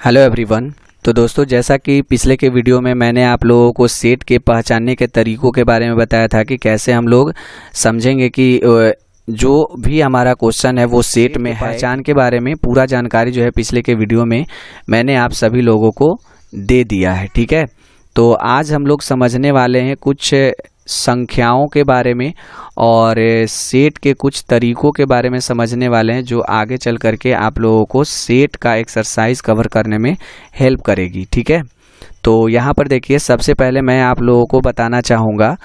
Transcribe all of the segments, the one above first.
Hello everyone. तो दोस्तों, जैसा कि पिछले के वीडियो में मैंने आप लोगों को सेट के पहचानने के तरीकों के बारे में बताया था कि कैसे हम लोग समझेंगे कि जो भी हमारा क्वेश्चन है वो सेट में है। पहचान के बारे में पूरा जानकारी जो है पिछले के वीडियो में मैंने आप सभी लोगों को दे दिया है। ठीक है, तो आज हम लोग समझने वाले हैं कुछ संख्याओं के बारे में और सेट के कुछ तरीकों के बारे में समझने वाले हैं, जो आगे चल करके आप लोगों को सेट का एक्सरसाइज कवर करने में हेल्प करेगी। ठीक है, तो यहाँ पर देखिए, सबसे पहले मैं आप लोगों को बताना चाहूँगा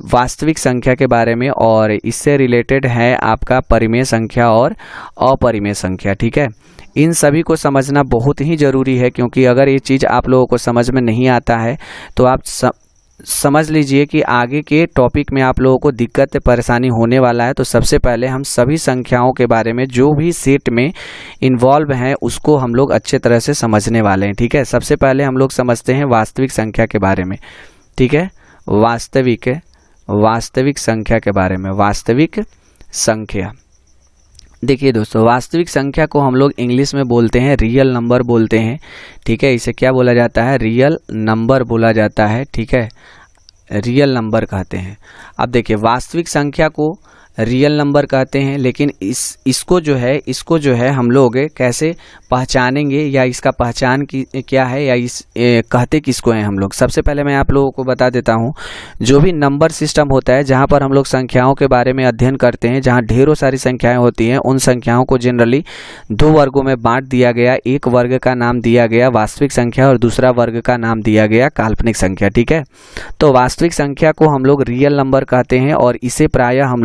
वास्तविक संख्या के बारे में, और इससे रिलेटेड है आपका परिमेय संख्या और अपरिमेय संख्या। ठीक है, इन सभी को समझना बहुत ही ज़रूरी है, क्योंकि अगर ये चीज़ आप लोगों को समझ में नहीं आता है तो आप समझ लीजिए कि आगे के टॉपिक में आप लोगों को दिक्कत परेशानी होने वाला है। तो सबसे पहले हम सभी संख्याओं के बारे में जो भी सेट में इन्वॉल्व हैं उसको हम लोग अच्छे तरह से समझने वाले हैं। ठीक है, सबसे पहले हम लोग समझते हैं वास्तविक संख्या के बारे में। ठीक है, वास्तविक संख्या के बारे में। वास्तविक संख्या, देखिए दोस्तों, वास्तविक संख्या को हम लोग इंग्लिश में बोलते हैं रियल नंबर बोलते हैं। ठीक है, इसे क्या बोला जाता है? रियल नंबर बोला जाता है। ठीक है, रियल नंबर कहते हैं। अब देखिए, वास्तविक संख्या को रियल नंबर कहते हैं, लेकिन इसको जो है हम लोग कैसे पहचानेंगे, या इसका पहचान की क्या है, या कहते किसको हैं हम लोग? सबसे पहले मैं आप लोगों को बता देता हूं, जो भी नंबर सिस्टम होता है जहां पर हम लोग संख्याओं के बारे में अध्ययन करते हैं, जहां ढेरों सारी संख्याएं होती हैं, उन संख्याओं को जनरली दो वर्गों में बांट दिया गया। एक वर्ग का नाम दिया गया वास्तविक संख्या और दूसरा वर्ग का नाम दिया गया काल्पनिक संख्या। ठीक है, तो वास्तविक संख्या को हम लोग रियल नंबर कहते हैं, और इसे प्रायः हम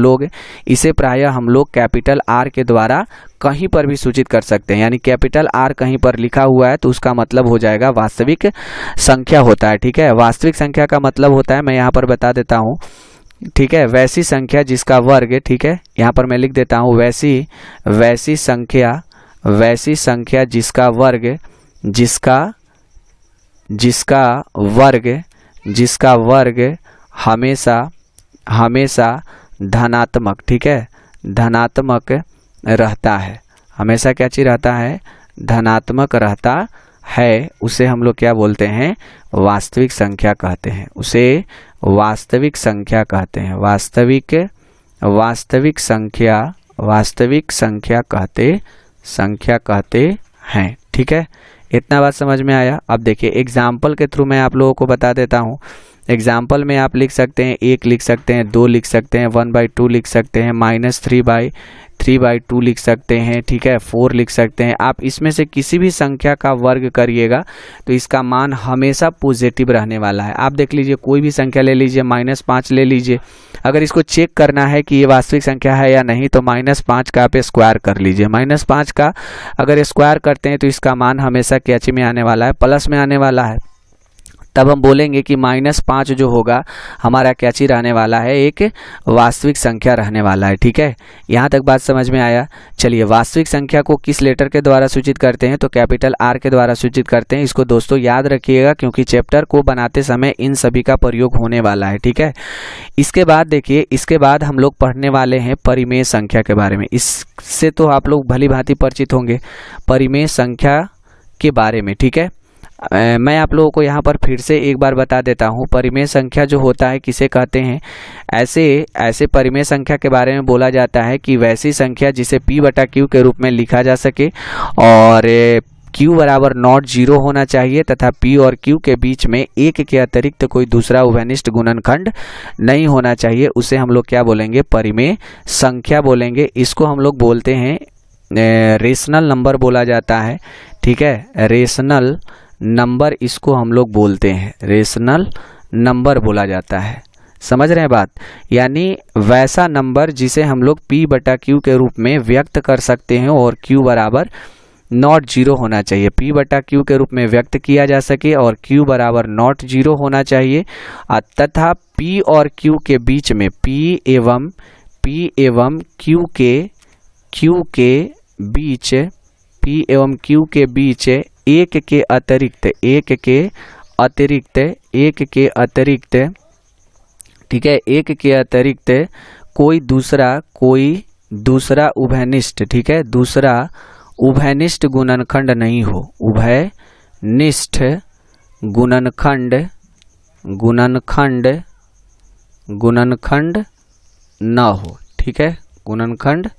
लोग कैपिटल आर के द्वारा कहीं पर भी सूचित कर सकते हैं। यानी कैपिटल आर कहीं पर लिखा हुआ है तो उसका मतलब हो जाएगा वास्तविक संख्या होता है। ठीक है, वास्तविक संख्या का मतलब होता है, मैं यहाँ पर बता देता हूँ। ठीक है, वैसी संख्या जिसका वर्ग, ठीक है, यहाँ पर मैं लिख देता हूँ, वैसी संख्या जिसका वर्ग हमेशा धनात्मक, ठीक है, धनात्मक रहता है। हमेशा क्या चीज रहता है? धनात्मक रहता है। उसे हम लोग क्या बोलते हैं? वास्तविक संख्या कहते हैं। उसे वास्तविक संख्या कहते हैं। वास्तविक संख्या कहते हैं। ठीक है, इतना बात समझ में आया? अब देखिए, एग्जाम्पल के थ्रू मैं आप लोगों को बता देता हूँ। एग्जाम्पल में आप लिख सकते हैं 1 लिख सकते हैं, 2 लिख सकते हैं, 1/2 लिख सकते हैं, -3/2 लिख सकते हैं। ठीक है, 4 लिख सकते हैं। आप इसमें से किसी भी संख्या का वर्ग करिएगा तो इसका मान हमेशा पॉजिटिव रहने वाला है। आप देख लीजिए, कोई भी संख्या ले लीजिए, -5 ले लीजिए। अगर इसको चेक करना है कि ये वास्तविक संख्या है या नहीं तो -5 का आप स्क्वायर कर लीजिए। -5 का अगर स्क्वायर करते हैं तो इसका मान हमेशा क्या में आने वाला है? प्लस में आने वाला है। तब हम बोलेंगे कि -5 जो होगा हमारा क्या चीज रहने वाला है? एक वास्तविक संख्या रहने वाला है। ठीक है, यहाँ तक बात समझ में आया? चलिए, वास्तविक संख्या को किस लेटर के द्वारा सूचित करते हैं? तो कैपिटल आर के द्वारा सूचित करते हैं। इसको दोस्तों याद रखिएगा, क्योंकि चैप्टर को बनाते समय इन सभी का प्रयोग होने वाला है। ठीक है, इसके बाद देखिए, इसके बाद हम लोग पढ़ने वाले हैं परिमेय संख्या के बारे में। इससे तो आप लोग भली भांति परिचित होंगे, परिमेय संख्या के बारे में। ठीक है, मैं आप लोगों को यहाँ पर फिर से एक बार बता देता हूँ। परिमेय संख्या जो होता है किसे कहते हैं? ऐसे परिमेय संख्या के बारे में बोला जाता है कि वैसी संख्या जिसे P/Q के रूप में लिखा जा सके, और Q = नॉट 0 होना चाहिए, तथा P और Q के बीच में 1 के अतिरिक्त कोई दूसरा उभयनिष्ठ गुणनखंड नहीं होना चाहिए। उसे हम लोग क्या बोलेंगे? परिमेय संख्या बोलेंगे। इसको हम लोग बोलते हैं रेशनल नंबर बोला जाता है। ठीक है, रेशनल नंबर इसको हम लोग बोलते हैं, रेशनल नंबर बोला जाता है। समझ रहे हैं बात? यानी वैसा नंबर जिसे हम लोग P/Q के रूप में व्यक्त कर सकते हैं, और Q = नॉट 0 होना चाहिए। P/Q के रूप में व्यक्त किया जा सके और Q = नॉट 0 होना चाहिए, तथा P और Q के बीच में P एवं Q के बीच एक के अतिरिक्त ठीक है, एक के अतिरिक्त कोई दूसरा उभयनिष्ठ, ठीक है, दूसरा उभयनिष्ठ गुणनखंड नहीं हो, उभयनिष्ठ गुणनखंड न हो, ठीक है, गुणनखंड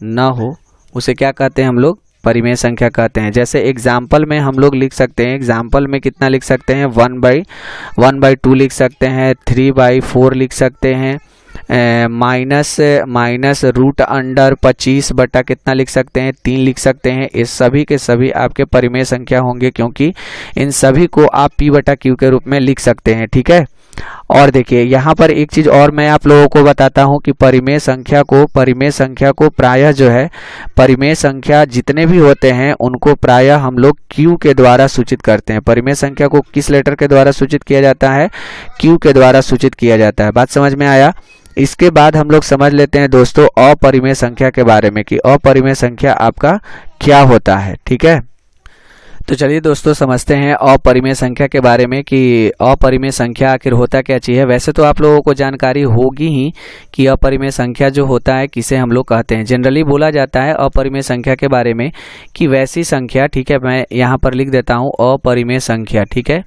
न हो, उसे क्या कहते हैं हम लोग, परिमेय संख्या कहते हैं। जैसे एग्जाम्पल में हम लोग लिख सकते हैं, एग्जाम्पल में कितना लिख सकते हैं, 1/2 लिख सकते हैं, 3/4 लिख सकते हैं, माइनस रूट अंडर 25 बटा कितना लिख सकते हैं, 3 लिख सकते हैं। ये सभी के सभी आपके परिमेय संख्या होंगे, क्योंकि इन सभी को आप p बटा q के रूप में लिख सकते हैं, ठीक है। और देखिए यहाँ पर एक चीज और मैं आप लोगों को बताता हूँ कि परिमेय संख्या को प्रायः जो है, परिमेय संख्या जितने भी होते हैं उनको प्रायः हम लोग q के द्वारा सूचित करते हैं। परिमेय संख्या को किस लेटर के द्वारा सूचित किया जाता है, q के द्वारा सूचित किया जाता है। बात समझ में आया। इसके बाद हम लोग समझ लेते हैं दोस्तों अपरिमेय संख्या के बारे में कि अपरिमेय संख्या आपका क्या होता है, ठीक है। तो चलिए दोस्तों समझते हैं अपरिमेय संख्या के बारे में कि अपरिमेय संख्या आखिर होता क्या चीज़ है। वैसे तो आप लोगों को जानकारी होगी ही कि अपरिमेय संख्या जो होता है किसे हम लोग कहते हैं। जनरली बोला जाता है अपरिमेय संख्या के बारे में कि वैसी संख्या, ठीक है, मैं यहाँ पर लिख देता हूँ अपरिमेय संख्या, ठीक है,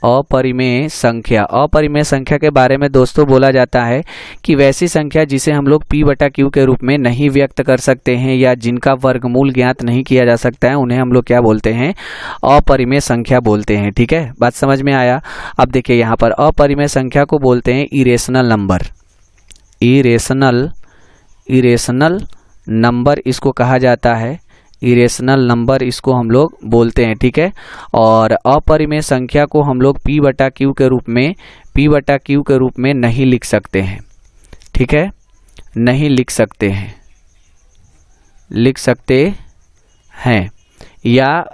अपरिमेय संख्या के बारे में दोस्तों बोला जाता है कि वैसी संख्या जिसे हम लोग p बटा q के रूप में नहीं व्यक्त कर सकते हैं या जिनका वर्गमूल ज्ञात नहीं किया जा सकता है, उन्हें हम लोग क्या बोलते हैं, अपरिमेय संख्या बोलते हैं, ठीक है। बात समझ में आया। अब देखिए यहाँ पर अपरिमेय संख्या को बोलते हैं इरेशनल नंबर, इरेशनल नंबर इसको कहा जाता है, इरेशनल नंबर इसको हम लोग बोलते हैं, ठीक है। और अपरिमेय संख्या को हम लोग p बटा q के रूप में नहीं लिख सकते हैं, ठीक है, नहीं लिख सकते हैं, या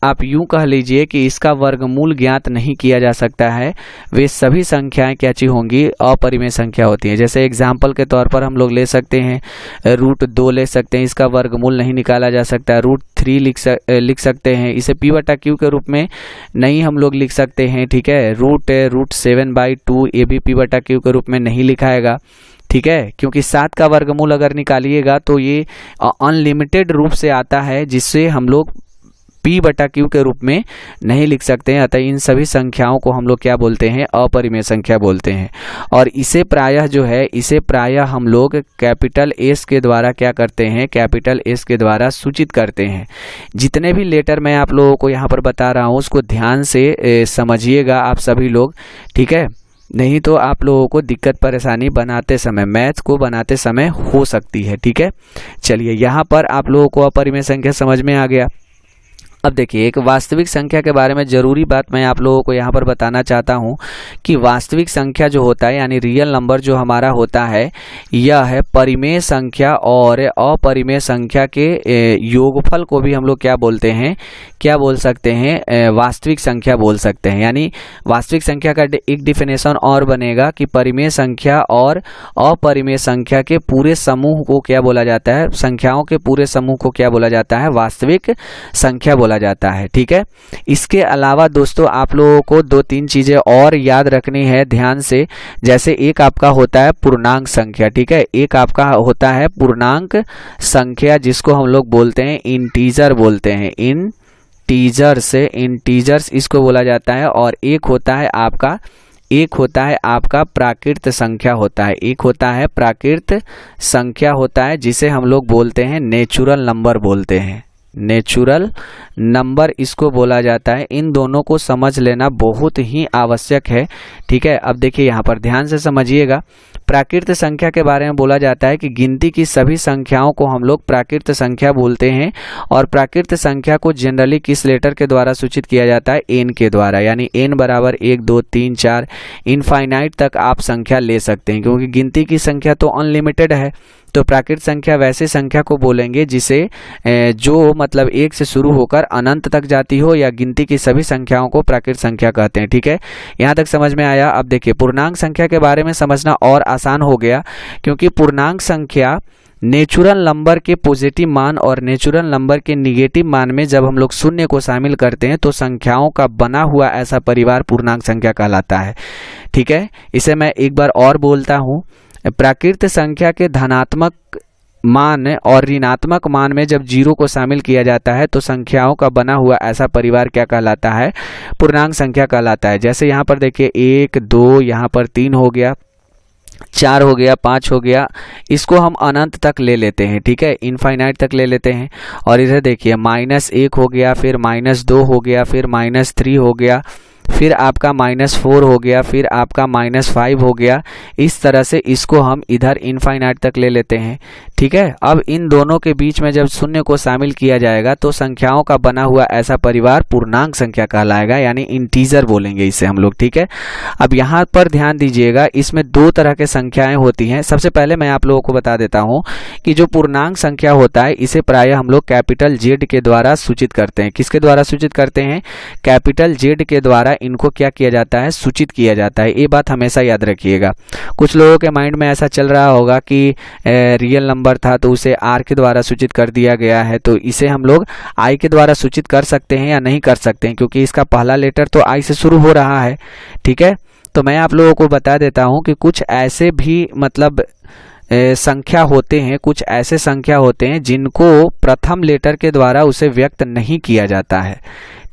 आप यूं कह लीजिए कि इसका वर्गमूल ज्ञात नहीं किया जा सकता है। वे सभी संख्याएं क्या चीज होंगी, अपरिमेय संख्या होती हैं। जैसे एग्जाम्पल के तौर पर हम लोग ले सकते हैं √2 ले सकते हैं, इसका वर्गमूल नहीं निकाला जा सकता। √3 लिख सकते हैं, इसे p बटा q के रूप में नहीं हम लोग लिख सकते हैं, ठीक है। √7/2 ये भी p बटा q के रूप में नहीं लिखाएगा, ठीक है, क्योंकि 7 का वर्गमूल अगर निकालिएगा तो ये अनलिमिटेड रूप से आता है, जिससे हम लोग p बटा q के रूप में नहीं लिख सकते हैं। अतः इन सभी संख्याओं को हम लोग क्या बोलते हैं, अपरिमेय संख्या बोलते हैं। और इसे प्रायः हम लोग कैपिटल S के द्वारा क्या करते हैं, कैपिटल S के द्वारा सूचित करते हैं। जितने भी लेटर मैं आप लोगों को यहाँ पर बता रहा हूँ उसको ध्यान से समझिएगा आप सभी लोग, ठीक है, नहीं तो आप लोगों को दिक्कत परेशानी मैथ को बनाते समय हो सकती है, ठीक है। चलिए यहाँ पर आप लोगों को अपरिमेय संख्या समझ में आ गया। अब देखिए एक वास्तविक संख्या के बारे में जरूरी बात मैं आप लोगों को यहाँ पर बताना चाहता हूँ कि वास्तविक संख्या जो होता है यानी रियल नंबर जो हमारा होता है, यह है परिमेय संख्या और अपरिमेय संख्या के योगफल को भी हम लोग क्या बोलते हैं, क्या बोल सकते हैं, वास्तविक संख्या बोल सकते हैं। यानी वास्तविक संख्या का एक डिफिनेशन और बनेगा कि परिमेय संख्या और अपरिमेय संख्या के पूरे समूह को क्या बोला जाता है, संख्याओं के पूरे समूह को क्या बोला जाता है, वास्तविक संख्या बोला जाता है, ठीक है। इसके अलावा दोस्तों आप लोगों को 2-3 चीजें और याद रखनी है ध्यान से। जैसे एक आपका होता है पूर्णांक संख्या, ठीक है, एक आपका होता है पूर्णांक संख्या जिसको हम लोग बोलते हैं इंटीजर बोलते हैं, इंटीजर्स इसको बोला जाता है। और एक होता है आपका प्राकृत संख्या होता है, एक होता है प्राकृत संख्या होता है जिसे हम लोग बोलते हैं नेचुरल नंबर बोलते हैं, नेचुरल नंबर इसको बोला जाता है। इन दोनों को समझ लेना बहुत ही आवश्यक है, ठीक है। अब देखिए यहाँ पर ध्यान से समझिएगा, प्राकृत संख्या के बारे में बोला जाता है कि गिनती की सभी संख्याओं को हम लोग प्राकृत संख्या बोलते हैं। और प्राकृत संख्या को जनरली किस लेटर के द्वारा सूचित किया जाता है, n के द्वारा, यानी n बराबर 1 2 3 4 इनफाइनाइट तक आप संख्या ले सकते हैं, क्योंकि गिनती की संख्या तो अनलिमिटेड है। तो प्राकृत संख्या वैसे संख्या को बोलेंगे जिसे जो मतलब 1 से शुरू होकर अनंत तक जाती हो, या गिनती की सभी संख्याओं को प्राकृत संख्या कहते हैं, ठीक है। यहाँ तक समझ में आया। अब देखिए पूर्णांक संख्या के बारे में समझना और आसान हो गया, क्योंकि पूर्णांक संख्या नेचुरल नंबर के पॉजिटिव मान और नेचुरल नंबर के निगेटिव मान में जब हम लोग शून्य को शामिल करते हैं तो संख्याओं का बना हुआ ऐसा परिवार पूर्णांक संख्या कहलाता है, ठीक है। इसे मैं एक बार और बोलता हूँ, प्राकृत संख्या के धनात्मक मान और ऋणात्मक मान में जब 0 को शामिल किया जाता है तो संख्याओं का बना हुआ ऐसा परिवार क्या कहलाता है? पूर्णांक संख्या कहलाता है। जैसे यहाँ पर देखिए 1, 2, यहाँ पर 3 हो गया, 4 हो गया, 5 हो गया, इसको हम अनंत तक ले लेते हैं, ठीक है, इनफाइनाइट तक ले लेते हैं। और इधर देखिए -1 हो गया, फिर -2 हो गया, फिर -3 हो गया, फिर आपका -4 हो गया, फिर आपका -5 हो गया। इस तरह से इसको हम इधर इनफाइनाइट तक ले लेते हैं, ठीक है। अब इन दोनों के बीच में जब शून्य को शामिल किया जाएगा तो संख्याओं का बना हुआ ऐसा परिवार पूर्णांक संख्या कहलाएगा, यानी इंटीजर बोलेंगे इसे हम लोग, ठीक है। अब यहाँ पर ध्यान दीजिएगा, इसमें 2 तरह के संख्याएं होती हैं। सबसे पहले मैं आप लोगों को बता देता हूँ कि जो पूर्णांक संख्या होता है इसे प्रायः हम लोग कैपिटल जेड के द्वारा सूचित करते हैं। किसके द्वारा सूचित करते हैं? कैपिटल जेड के द्वारा इनको क्या किया जाता है? सूचित किया जाता है। ये बात हमेशा याद रखिएगा। कुछ लोगों के माइंड में ऐसा चल रहा होगा कि रियल नंबर था तो उसे आर के द्वारा सूचित कर दिया गया है, तो इसे हम लोग आई के द्वारा सूचित कर सकते हैं या नहीं कर सकते हैं, क्योंकि इसका पहला लेटर तो आई से शुरू हो रहा है, ठीक है। तो मैं आप लोगों को बता देता हूं कि कुछ ऐसे भी मतलब संख्या होते हैं, कुछ ऐसे संख्या होते हैं जिनको प्रथम लेटर के द्वारा उसे व्यक्त नहीं किया जाता है,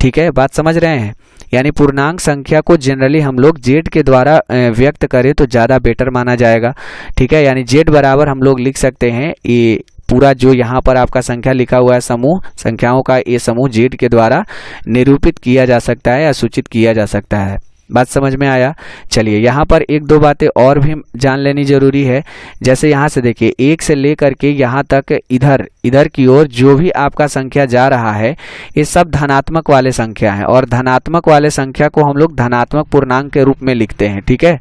ठीक है, बात समझ रहे हैं। यानी पूर्णांक संख्या को जनरली हम लोग जेड के द्वारा व्यक्त करें तो ज़्यादा बेटर माना जाएगा, ठीक है। यानी जेड बराबर हम लोग लिख सकते हैं, ये पूरा जो यहाँ पर आपका संख्या लिखा हुआ है समूह, संख्याओं का ये समूह जेड के द्वारा निरूपित किया जा सकता है या सूचित किया जा सकता है। बात समझ में आया? चलिए यहाँ पर 1-2 बातें और भी जान लेनी जरूरी है। जैसे यहाँ से देखिए 1 से लेकर के यहाँ तक इधर की ओर जो भी आपका संख्या जा रहा है ये सब धनात्मक वाले संख्या है, और धनात्मक वाले संख्या को हम लोग धनात्मक पूर्णांक के रूप में लिखते हैं, ठीक है।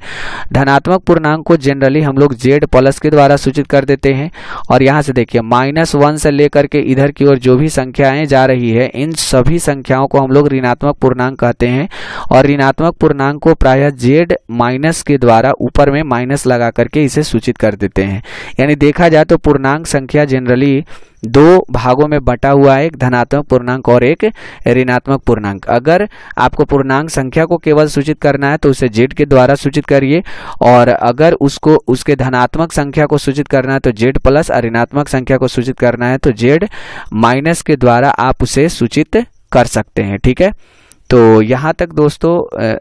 धनात्मक पूर्णांक को जनरली हम लोग जेड प्लस के द्वारा सूचित कर देते हैं। और यहाँ से देखिए -1 से लेकर के इधर की ओर जो भी संख्याएं जा रही है इन सभी संख्याओं को हम लोग ऋणात्मक पूर्णांक कहते हैं, और ऋणात्मक पूर्णांक को प्रायः जेड माइनस के द्वारा ऊपर में माइनस लगा करके इसे सूचित कर देते हैं। यानी देखा जाए तो पूर्णांक संख्या जनरली 2 भागों में बटा हुआ है, एक धनात्मक पूर्णांक और एक ऋणात्मक पूर्णांक। अगर आपको पूर्णांक संख्या को केवल सूचित करना है तो उसे जेड के द्वारा सूचित करिए, और अगर उसको उसके धनात्मक संख्या को सूचित करना है तो जेड प्लस, और ऋणात्मक संख्या को सूचित करना है तो जेड माइनस के द्वारा आप उसे सूचित कर सकते हैं, ठीक है। तो यहाँ तक दोस्तों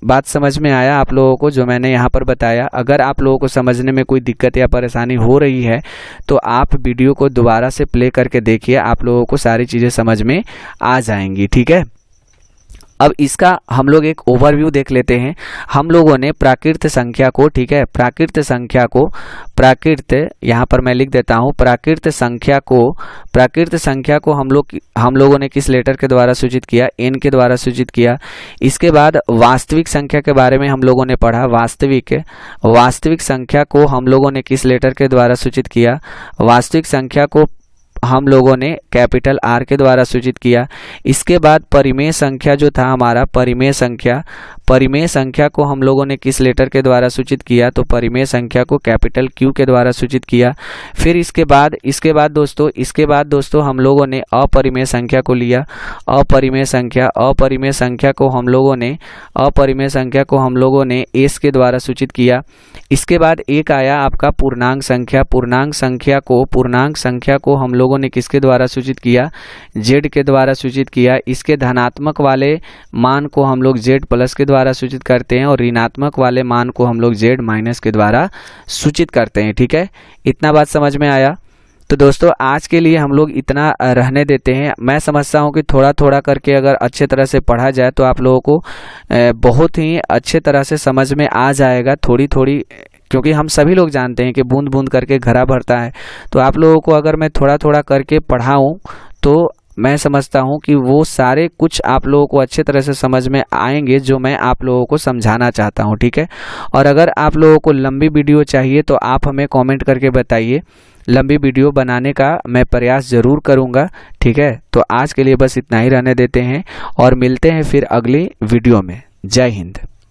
बात समझ में आया आप लोगों को जो मैंने यहाँ पर बताया। अगर आप लोगों को समझने में कोई दिक्कत या परेशानी हो रही है तो आप वीडियो को दोबारा से प्ले करके देखिए, आप लोगों को सारी चीज़ें समझ में आ जाएंगी, ठीक है। अब इसका हम लोग एक ओवरव्यू देख लेते हैं। हम लोगों ने प्राकृत संख्या को, ठीक है, प्राकृत संख्या को, प्राकृत यहाँ पर मैं लिख देता हूँ, प्राकृत संख्या को हम लोगों ने किस लेटर के द्वारा सूचित किया? एन के द्वारा सूचित किया। इसके बाद वास्तविक संख्या के बारे में हम लोगों ने पढ़ा। वास्तविक संख्या को हम लोगों ने किस लेटर के द्वारा सूचित किया? वास्तविक संख्या को हम लोगों ने कैपिटल आर के द्वारा सूचित किया। इसके बाद परिमेय संख्या जो था हमारा, परिमेय संख्या को हम लोगों ने किस लेटर के द्वारा सूचित किया? तो परिमेय संख्या को कैपिटल क्यू के द्वारा सूचित किया। फिर इसके बाद दोस्तों हम लोगों ने अपरिमेय संख्या को लिया। अपरिमेय संख्या को हम लोगों ने एस के द्वारा सूचित किया। इसके बाद एक आया आपका पूर्णांक संख्या। पूर्णांक संख्या को हम लोगों ने किसके द्वारा सूचित किया? जेड के द्वारा सूचित किया। इसके धनात्मक वाले मान को हम लोग जेड प्लस के द्वारा सूचित करते हैं, और ऋणात्मक वाले मान को हम लोग जेड माइनस के द्वारा सूचित करते हैं, ठीक है। इतना बात समझ में आया? तो दोस्तों आज के लिए हम लोग इतना रहने देते हैं। मैं समझता हूँ कि थोड़ा थोड़ा करके अगर अच्छे तरह से पढ़ा जाए तो आप लोगों को बहुत ही अच्छे तरह से समझ में आ जाएगा, थोड़ी थोड़ी, क्योंकि हम सभी लोग जानते हैं कि बूंद बूंद करके घड़ा भरता है। तो आप लोगों को अगर मैं थोड़ा थोड़ा करके पढ़ाऊँ तो मैं समझता हूं कि वो सारे कुछ आप लोगों को अच्छे तरह से समझ में आएंगे जो मैं आप लोगों को समझाना चाहता हूं, ठीक है। और अगर आप लोगों को लंबी वीडियो चाहिए तो आप हमें कमेंट करके बताइए, लंबी वीडियो बनाने का मैं प्रयास ज़रूर करूंगा, ठीक है। तो आज के लिए बस इतना ही रहने देते हैं और मिलते हैं फिर अगली वीडियो में। जय हिंद।